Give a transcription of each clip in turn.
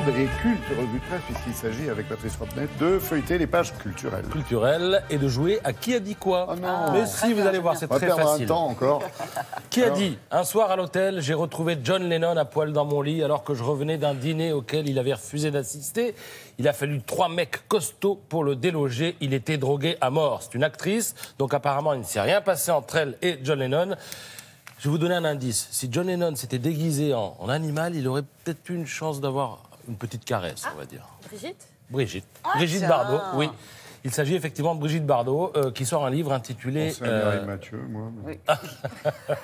et culte revue de presse, puisqu'il s'agit, avec Patrice Rottnet, de feuilleter les pages culturelles. Culturelles et de jouer à Qui a dit quoi. Oh non. Mais si, vous allez voir, c'est très perdre facile. un temps encore. Qui a dit? Un soir à l'hôtel, j'ai retrouvé John Lennon à poil dans mon lit alors que je revenais d'un dîner auquel il avait refusé d'assister. Il a fallu 3 mecs costauds pour le déloger. Il était drogué à mort. C'est une actrice, donc apparemment il ne s'est rien passé entre elle et John Lennon. Je vais vous donner un indice. Si John Lennon s'était déguisé en animal, il aurait peut-être eu une chance d'avoir une petite caresse, on va dire. Brigitte. Brigitte Bardot, oui. Il s'agit effectivement de Brigitte Bardot, qui sort un livre intitulé... C'est Mireille Mathieu, moi. Mais... Oui.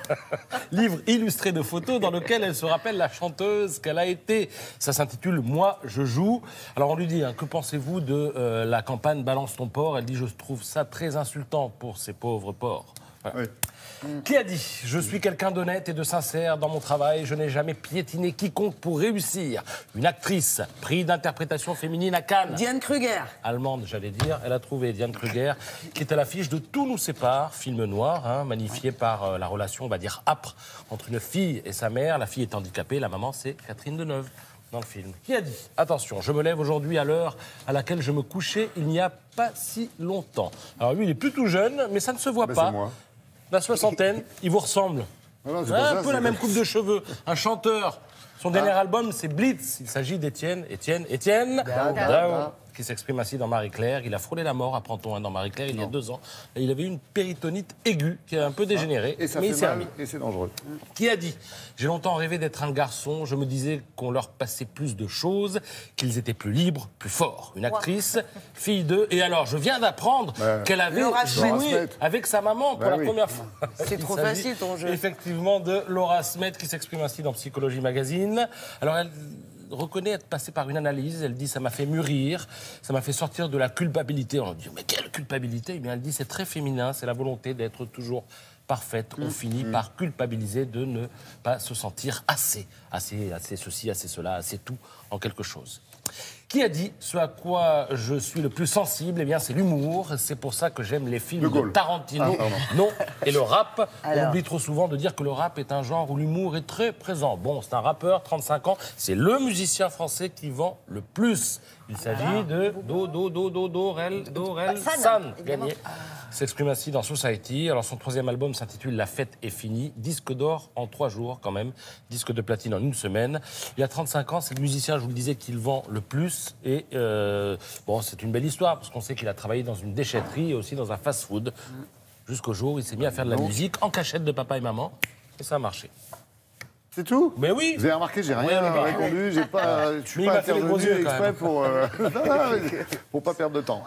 Livre illustré de photos dans lequel elle se rappelle la chanteuse qu'elle a été. Ça s'intitule « Moi, je joue ». Alors on lui dit, que pensez-vous de la campagne « Balance ton porc ». Elle dit « Je trouve ça très insultant pour ces pauvres porcs ». Voilà. Oui. Qui a dit « Je suis quelqu'un d'honnête et de sincère dans mon travail. Je n'ai jamais piétiné quiconque pour réussir. » Une actrice, prix d'interprétation féminine à Cannes. Diane Kruger. Allemande, j'allais dire. Elle a trouvé Diane Kruger, qui est à l'affiche de Tout nous sépare, film noir, magnifié par la relation, on va dire, âpre entre une fille et sa mère. La fille est handicapée, la maman, c'est Catherine Deneuve dans le film. Qui a dit « Attention, je me lève aujourd'hui à l'heure à laquelle je me couchais il n'y a pas si longtemps. » Alors lui, il est plus tout jeune, mais ça ne se voit pas. C'est moi. La soixantaine, il vous ressemble. Un peu la même coupe de cheveux. Un chanteur. Son dernier album, c'est Blitz. Il s'agit d'Étienne Dao, qui s'exprime ainsi dans Marie-Claire. Il a frôlé la mort, apprend-on, dans Marie-Claire, il y a 2 ans. Et il avait eu une péritonite aiguë qui a un peu dégénéré. Et ça mais fait il s'est mal, remis. et c'est dangereux. Qui a dit « J'ai longtemps rêvé d'être un garçon. Je me disais qu'on leur passait plus de choses, qu'ils étaient plus libres, plus forts. » Une actrice, fille d'eux. Et alors, je viens d'apprendre qu'elle avait joué avec sa maman pour la première fois. C'est trop facile, ton jeu. Effectivement, de Laura Smet, qui s'exprime ainsi dans Psychologie Magazine. Alors, elle reconnaît être passée par une analyse. Elle dit « Ça m'a fait mûrir, ça m'a fait sortir de la culpabilité. » On dit « Mais quelle culpabilité ?» Eh bien, elle dit « C'est très féminin, c'est la volonté d'être toujours parfaite. On finit par culpabiliser de ne pas se sentir assez ceci, assez cela, assez tout en quelque chose. » Qui a dit « Ce à quoi je suis le plus sensible, eh bien, c'est l'humour. C'est pour ça que j'aime les films de Tarantino. » Non, et le rap. On oublie trop souvent de dire que le rap est un genre où l'humour est très présent. Bon, c'est un rappeur, 35 ans. C'est le musicien français qui vend le plus. Il s'agit de Dorel San, gagné. S'exprime ainsi dans Society. Alors, son 3e album s'intitule La fête est finie. Disque d'or en 3 jours, quand même. Disque de platine en 1 semaine. Il y a 35 ans, c'est le musicien, je vous le disais, qui le vend le plus. Et bon, c'est une belle histoire, parce qu'on sait qu'il a travaillé dans une déchetterie et aussi dans un fast-food. Jusqu'au jour où il s'est mis à faire de la musique en cachette de papa et maman. Et ça a marché. C'est tout? Mais oui. Vous avez remarqué, j'ai rien répondu. Je suis pas intervenu exprès pour pas perdre de temps.